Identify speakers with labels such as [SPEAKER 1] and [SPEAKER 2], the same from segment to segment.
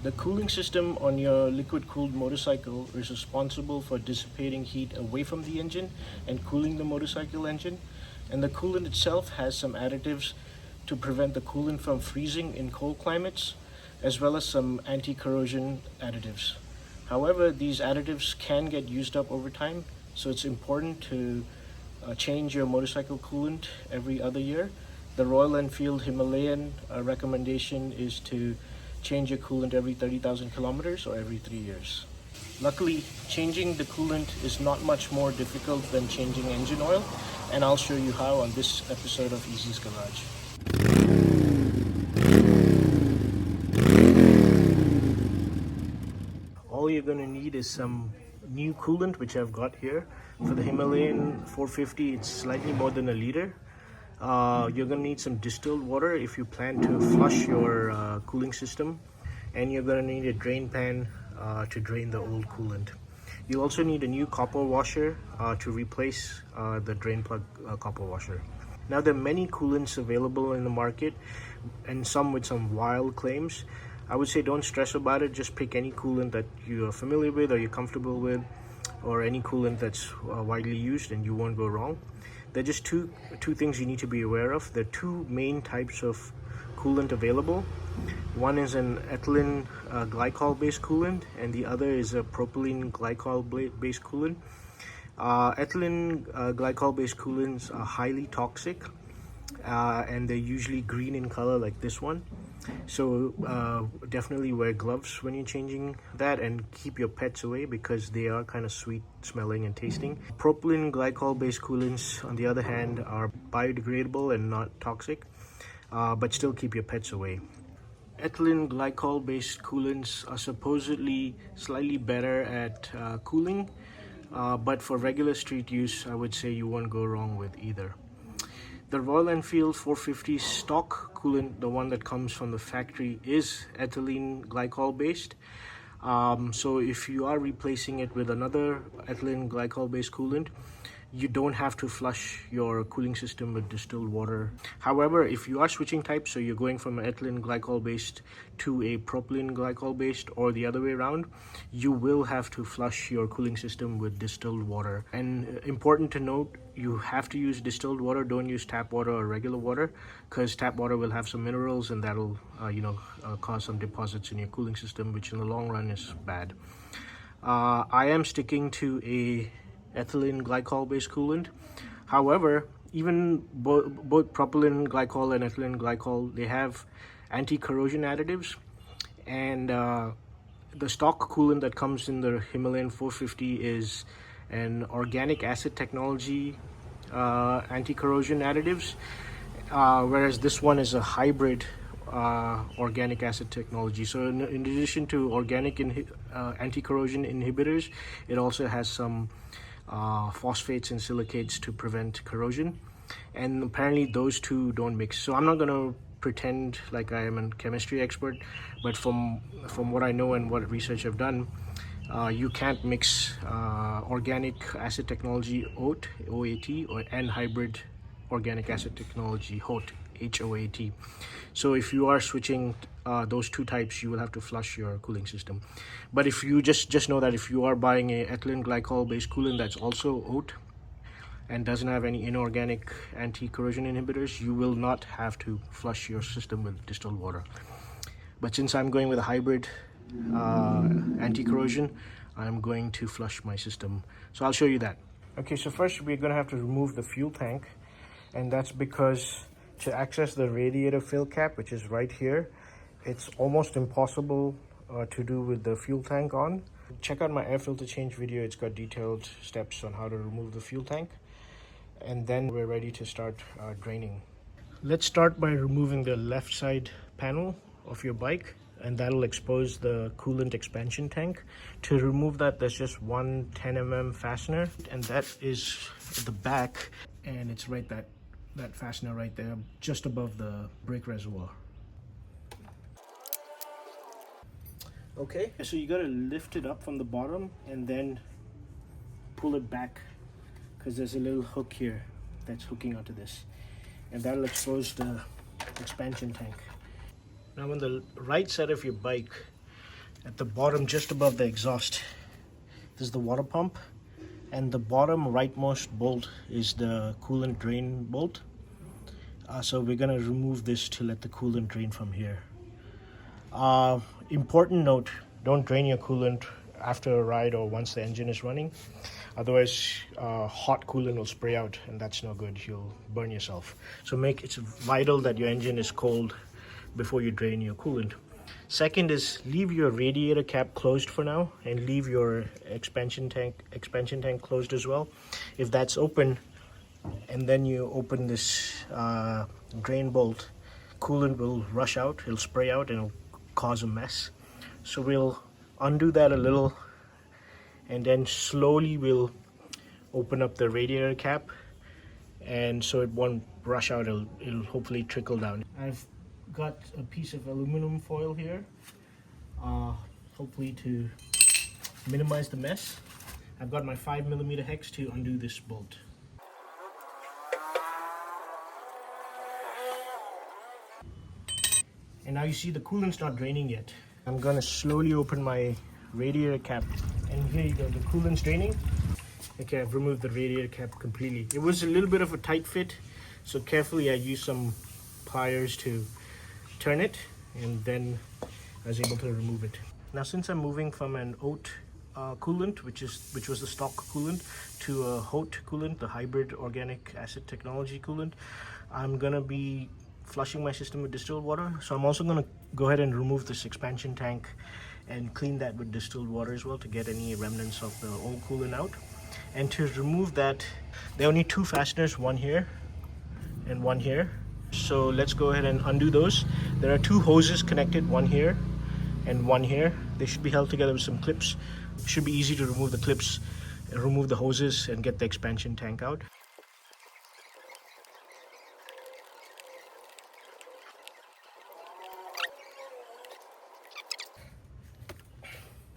[SPEAKER 1] The cooling system on your liquid-cooled motorcycle is responsible for dissipating heat away from the engine and cooling the motorcycle engine. And the coolant itself has some additives to prevent the coolant from freezing in cold climates, as well as some anti-corrosion additives. However, these additives can get used up over time, so it's important to change your motorcycle coolant every other year. The Royal Enfield Himalayan recommendation is to change your coolant every 30,000 kilometers or every 3 years. Luckily, changing the coolant is not much more difficult than changing engine oil, and I'll show you how on this episode of Easy's Garage. All you're going to need is some new coolant, which I've got here. For the Himalayan 450, it's slightly more than a liter. You're going to need some distilled water if you plan to flush your cooling system, and you're going to need a drain pan to drain the old coolant. You also need a new copper washer to replace the drain plug copper washer. Now, there are many coolants available in the market, and some with some wild claims. I would say don't stress about it. Just pick any coolant that you're familiar with or you're comfortable with, or any coolant that's widely used, and you won't go wrong. There are just two things you need to be aware of. There are two main types of coolant available. One is an ethylene glycol based coolant, and the other is a propylene glycol based coolant. Ethylene glycol based coolants are highly toxic, and they're usually green in color like this one. So definitely wear gloves when you're changing that, and keep your pets away because they are kind of sweet smelling and tasting. Propylene glycol based coolants, on the other hand, are biodegradable and not toxic, but still keep your pets away. Ethylene glycol based coolants are supposedly slightly better at cooling, but for regular street use, I would say you won't go wrong with either. The Royal Enfield 450 stock coolant, the one that comes from the factory, is ethylene glycol based. So if you are replacing it with another ethylene glycol based coolant, you don't have to flush your cooling system with distilled water. However, if you are switching types, so you're going from an ethylene glycol based to a propylene glycol based, or the other way around, you will have to flush your cooling system with distilled water. And important to note, you have to use distilled water. Don't use tap water or regular water, because tap water will have some minerals, and that'll cause some deposits in your cooling system, which in the long run is bad. I am sticking to a ethylene glycol based coolant. However, even both propylene glycol and ethylene glycol, they have anti-corrosion additives, and the stock coolant that comes in the Himalayan 450 is an organic acid technology anti-corrosion additives, whereas this one is a hybrid organic acid technology. So in addition to organic anti-corrosion inhibitors, it also has some phosphates and silicates to prevent corrosion, and apparently those two don't mix. So I'm not going to pretend like I am a chemistry expert, but from what I know and what research I've done, you can't mix organic acid technology HOAT, OAT, and hybrid organic acid technology HOAT, HOAT. So if you are switching those two types, you will have to flush your cooling system. But if you just know that if you are buying a ethylene glycol based coolant that's also HOAT and doesn't have any inorganic anti-corrosion inhibitors, you will not have to flush your system with distilled water. But since I'm going with a hybrid anti-corrosion, I'm going to flush my system. So I'll show you that. Okay, so first we're going to have to remove the fuel tank, and that's because to access the radiator fill cap, which is right here, it's almost impossible to do with the fuel tank on. Check out my air filter change video. It's got detailed steps on how to remove the fuel tank, and then we're ready to start draining. Let's start by removing the left side panel of your bike, and that'll expose the coolant expansion tank. To remove that, there's just one 10 mm fastener, and that is at the back, and it's right that fastener right there, just above the brake reservoir. Okay, so you gotta lift it up from the bottom and then pull it back, because there's a little hook here that's hooking onto this, and that'll expose the expansion tank. Now on the right side of your bike, at the bottom just above the exhaust. This is the water pump, and the bottom rightmost bolt is the coolant drain bolt. So we're gonna remove this to let the coolant drain from here. Important note, don't drain your coolant after a ride or once the engine is running. Otherwise, hot coolant will spray out, and that's no good. You'll burn yourself. So it's vital that your engine is cold before you drain your coolant. Second is leave your radiator cap closed for now, and leave your expansion tank closed as well. If that's open, and then you open this drain bolt, coolant will rush out, it'll spray out, and it'll cause a mess. So we'll undo that a little, and then slowly we'll open up the radiator cap, and so it won't rush out, it'll hopefully trickle down. I've got a piece of aluminum foil here, hopefully to minimize the mess. I've got my 5mm hex to undo this bolt. And now you see the coolant's not draining yet. I'm gonna slowly open my radiator cap, and here you go, the coolant's draining. Okay, I've removed the radiator cap completely. It was a little bit of a tight fit, so carefully I used some pliers to turn it, and then I was able to remove it. Now, since I'm moving from an HOAT coolant, which was the stock coolant, to a HOAT coolant, the hybrid organic acid technology coolant, I'm gonna be flushing my system with distilled water. So I'm also going to go ahead and remove this expansion tank and clean that with distilled water as well to get any remnants of the old coolant out. And to remove that, there are only two fasteners, one here and one here. So let's go ahead and undo those. There are two hoses connected, one here and one here. They should be held together with some clips. It should be easy to remove the clips, remove the hoses, and get the expansion tank out.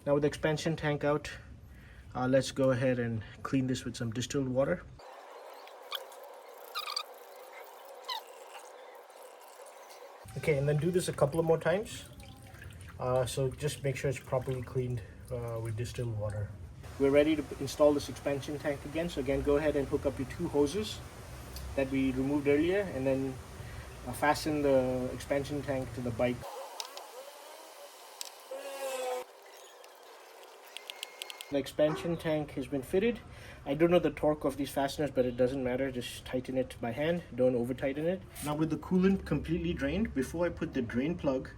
[SPEAKER 1] Now with the expansion tank out, let's go ahead and clean this with some distilled water. Okay, and then do this a couple of more times. So just make sure it's properly cleaned with distilled water. We're ready to install this expansion tank again. So again, go ahead and hook up your two hoses that we removed earlier, and then fasten the expansion tank to the bike. The expansion tank has been fitted. I don't know the torque of these fasteners, but it doesn't matter. Just tighten it by hand. Don't over tighten it. Now with the coolant completely drained, before I put the drain plug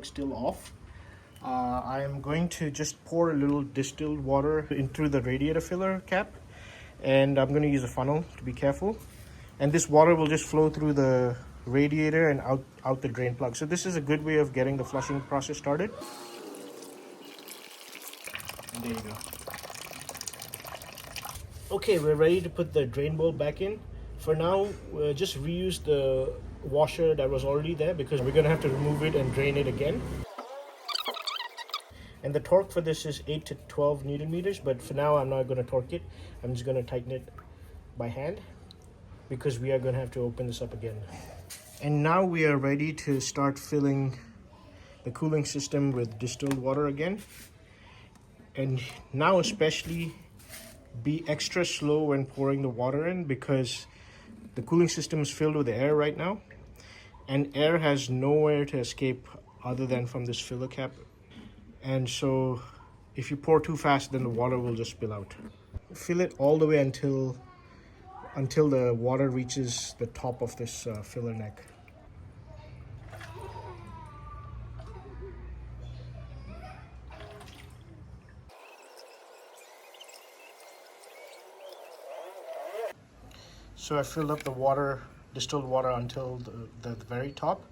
[SPEAKER 1] still off, I am going to just pour a little distilled water into the radiator filler cap, and I'm going to use a funnel to be careful. And this water will just flow through the radiator and out the drain plug. So this is a good way of getting the flushing process started. There you go. Okay, we're ready to put the drain bolt back in. For now, we'll just reuse the washer that was already there, because we're going to have to remove it and drain it again. And the torque for this is 8 to 12 Newton meters, but for now I'm not going to torque it. I'm just going to tighten it by hand, because we are going to have to open this up again. And now we are ready to start filling the cooling system with distilled water again. And now especially be extra slow when pouring the water in, because the cooling system is filled with air right now, and air has nowhere to escape other than from this filler cap. And so if you pour too fast, then the water will just spill out. Fill it all the way until the water reaches the top of this filler neck. So I filled up the water, distilled water, until the very top.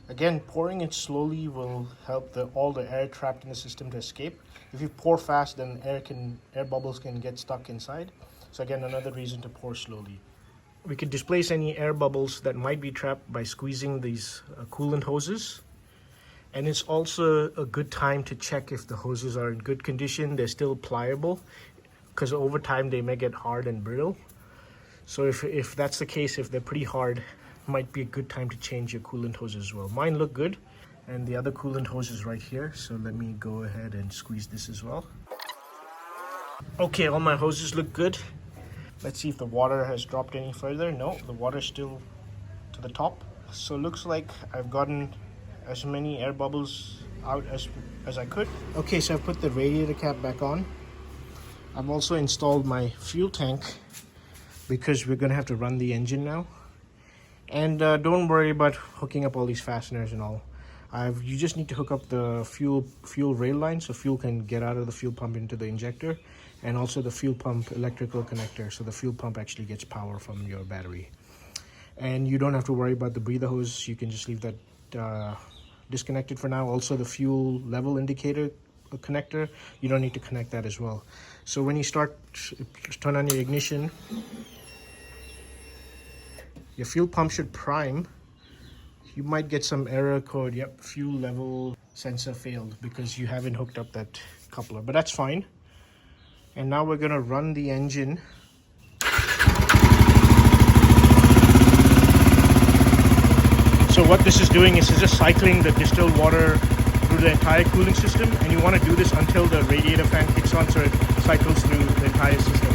[SPEAKER 1] Again, pouring it slowly will help all the air trapped in the system to escape. If you pour fast, then air bubbles can get stuck inside. So again, another reason to pour slowly. We could displace any air bubbles that might be trapped by squeezing these coolant hoses. And it's also a good time to check if the hoses are in good condition, they're still pliable, because over time they may get hard and brittle. So if that's the case, if they're pretty hard, might be a good time to change your coolant hoses as well. Mine look good. And the other coolant hose is right here. So let me go ahead and squeeze this as well. Okay, all my hoses look good. Let's see if the water has dropped any further. No, the water's still to the top. So looks like I've gotten as many air bubbles out as I could. Okay, so I've put the radiator cap back on. I've also installed my fuel tank because we're gonna have to run the engine now. And don't worry about hooking up all these fasteners and all. You just need to hook up the fuel rail line so fuel can get out of the fuel pump into the injector, and also the fuel pump electrical connector so the fuel pump actually gets power from your battery. And you don't have to worry about the breather hose. You can just leave that disconnected for now. Also the fuel level indicator connector, you don't need to connect that as well. So when you turn on your ignition, your fuel pump should prime. You might get some error code, yep, fuel level sensor failed, because you haven't hooked up that coupler, but that's fine. And now we're gonna run the engine. So what this is doing is it's just cycling the distilled water through the entire cooling system, and you want to do this until the radiator fan kicks on, so it cycles through the entire system.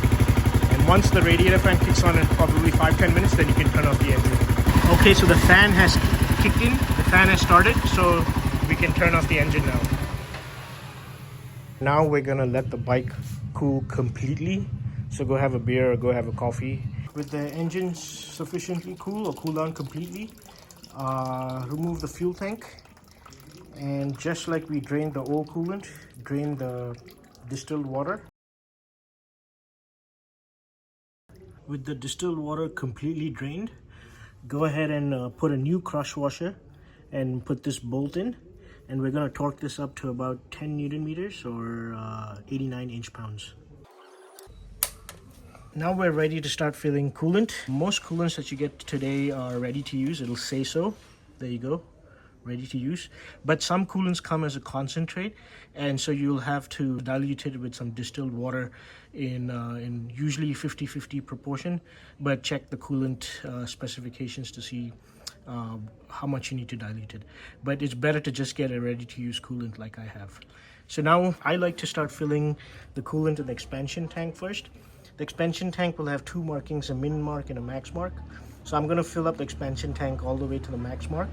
[SPEAKER 1] And once the radiator fan kicks on in probably 5-10 minutes, then you can turn off the engine. Okay, so the fan has kicked in, the fan has started, so we can turn off the engine now. Now we're gonna let the bike cool completely. So go have a beer or go have a coffee. With the engine sufficiently cool or cool down completely, remove the fuel tank, and just like we drained the old coolant, drain the distilled water. With the distilled water completely drained, go ahead and put a new crush washer and put this bolt in, and we're going to torque this up to about 10 Newton meters or 89 inch-pounds. Now we're ready to start filling coolant. Most coolants that you get today are ready to use. It'll say so. There you go, ready to use. But some coolants come as a concentrate, and so you'll have to dilute it with some distilled water in usually 50-50 proportion. But check the coolant specifications to see how much you need to dilute it. But it's better to just get a ready to use coolant like I have. So now I like to start filling the coolant in the expansion tank first. The expansion tank will have two markings, a min mark and a max mark. So I'm going to fill up the expansion tank all the way to the max mark.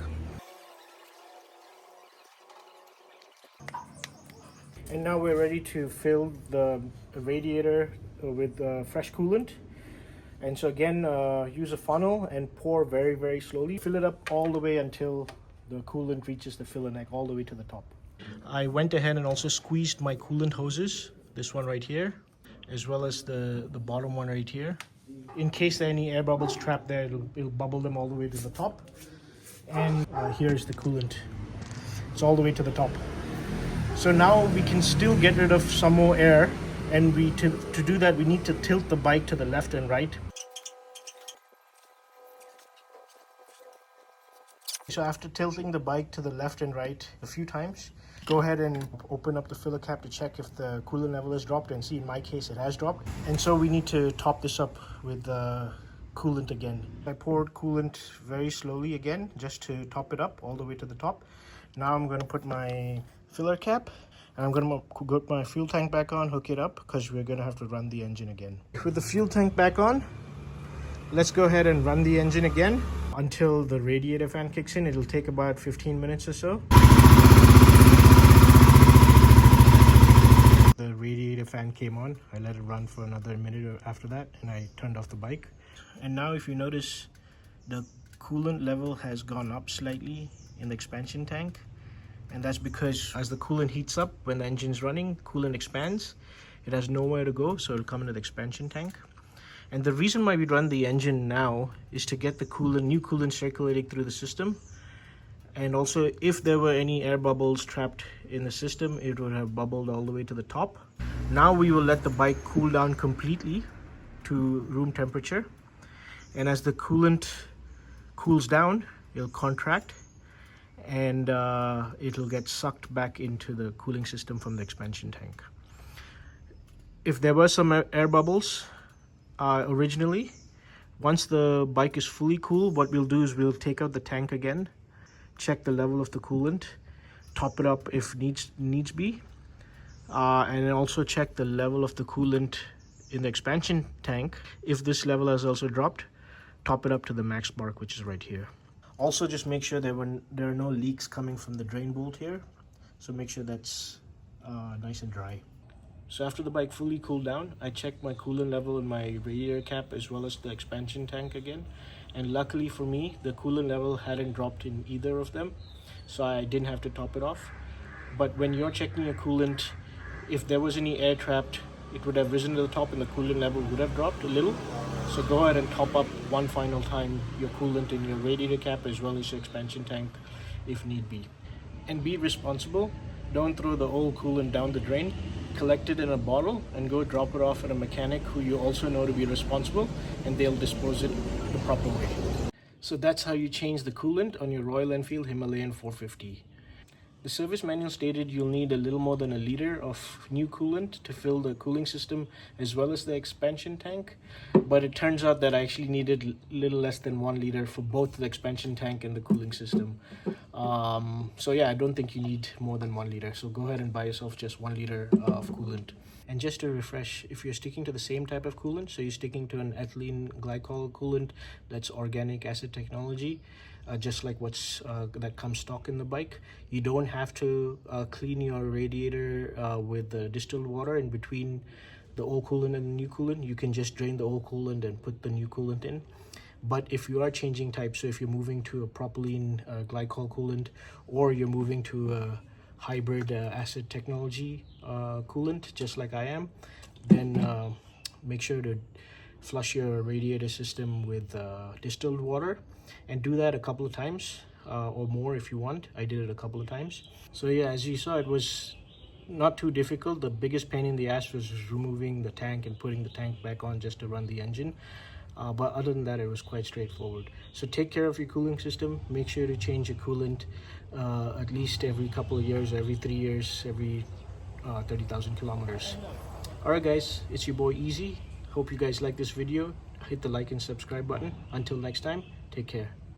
[SPEAKER 1] And now we're ready to fill the radiator with fresh coolant. And so again, use a funnel and pour very, very slowly. Fill it up all the way until the coolant reaches the filler neck all the way to the top. I went ahead and also squeezed my coolant hoses, this one right here, as well as the bottom one right here. In case there are any air bubbles trapped there, it'll bubble them all the way to the top. And here's the coolant. It's all the way to the top. So now we can still get rid of some more air, and to do that we need to tilt the bike to the left and right. So after tilting the bike to the left and right a few times, go ahead and open up the filler cap to check if the coolant level has dropped, and see in my case it has dropped. And so we need to top this up with coolant again. I poured coolant very slowly again just to top it up all the way to the top. Now I'm going to put my filler cap, and I'm going to put my fuel tank back on, hook it up, because we're going to have to run the engine again. With the fuel tank back on, let's go ahead and run the engine again until the radiator fan kicks in. It'll take about 15 minutes or so. The radiator fan came on. I let it run for another minute after that, and I turned off the bike. And now if you notice, the coolant level has gone up slightly in the expansion tank. And that's because as the coolant heats up when the engine's running, coolant expands. It has nowhere to go, so it'll come into the expansion tank. And the reason why we run the engine now is to get the new coolant circulating through the system. And also, if there were any air bubbles trapped in the system, it would have bubbled all the way to the top. Now we will let the bike cool down completely to room temperature. And as the coolant cools down, it'll contract, and it'll get sucked back into the cooling system from the expansion tank. If there were some air bubbles originally, once the bike is fully cool, what we'll do is we'll take out the tank again, check the level of the coolant, top it up if needs be, and then also check the level of the coolant in the expansion tank. If this level has also dropped, top it up to the max mark, which is right here. Also, just make sure that when there are no leaks coming from the drain bolt here, so make sure that's nice and dry. So after the bike fully cooled down, I checked my coolant level in my radiator cap as well as the expansion tank again, and luckily for me, the coolant level hadn't dropped in either of them, so I didn't have to top it off. But when you're checking your coolant, if there was any air trapped, it would have risen to the top and the coolant level would have dropped a little. So go ahead and top up one final time your coolant in your radiator cap as well as your expansion tank if need be. And be responsible. Don't throw the old coolant down the drain. Collect it in a bottle and go drop it off at a mechanic who you also know to be responsible, and they'll dispose it the proper way. So that's how you change the coolant on your Royal Enfield Himalayan 450. The service manual stated you'll need a little more than a liter of new coolant to fill the cooling system as well as the expansion tank, but it turns out that I actually needed a little less than 1 liter for both the expansion tank and the cooling system. So yeah, I don't think you need more than 1 liter, so go ahead and buy yourself just 1 liter of coolant. And just to refresh, if you're sticking to the same type of coolant, so you're sticking to an ethylene glycol coolant that's organic acid technology, just like what's that comes stock in the bike, you don't have to clean your radiator with the distilled water in between the old coolant and the new coolant. You can just drain the old coolant and put the new coolant in. But if you are changing types, so if you're moving to a propylene glycol coolant, or you're moving to a hybrid acid technology coolant, just like I am, then make sure to flush your radiator system with distilled water, and do that a couple of times or more if you want. I did it a couple of times. So yeah, as you saw, it was not too difficult. The biggest pain in the ass was removing the tank and putting the tank back on just to run the engine. But other than that, it was quite straightforward. So take care of your cooling system. Make sure to change your coolant at least every couple of years, every 3 years, every 30,000 kilometers. Alright guys, it's your boy Easy. Hope you guys like this video. Hit the like and subscribe button. Until next time, take care.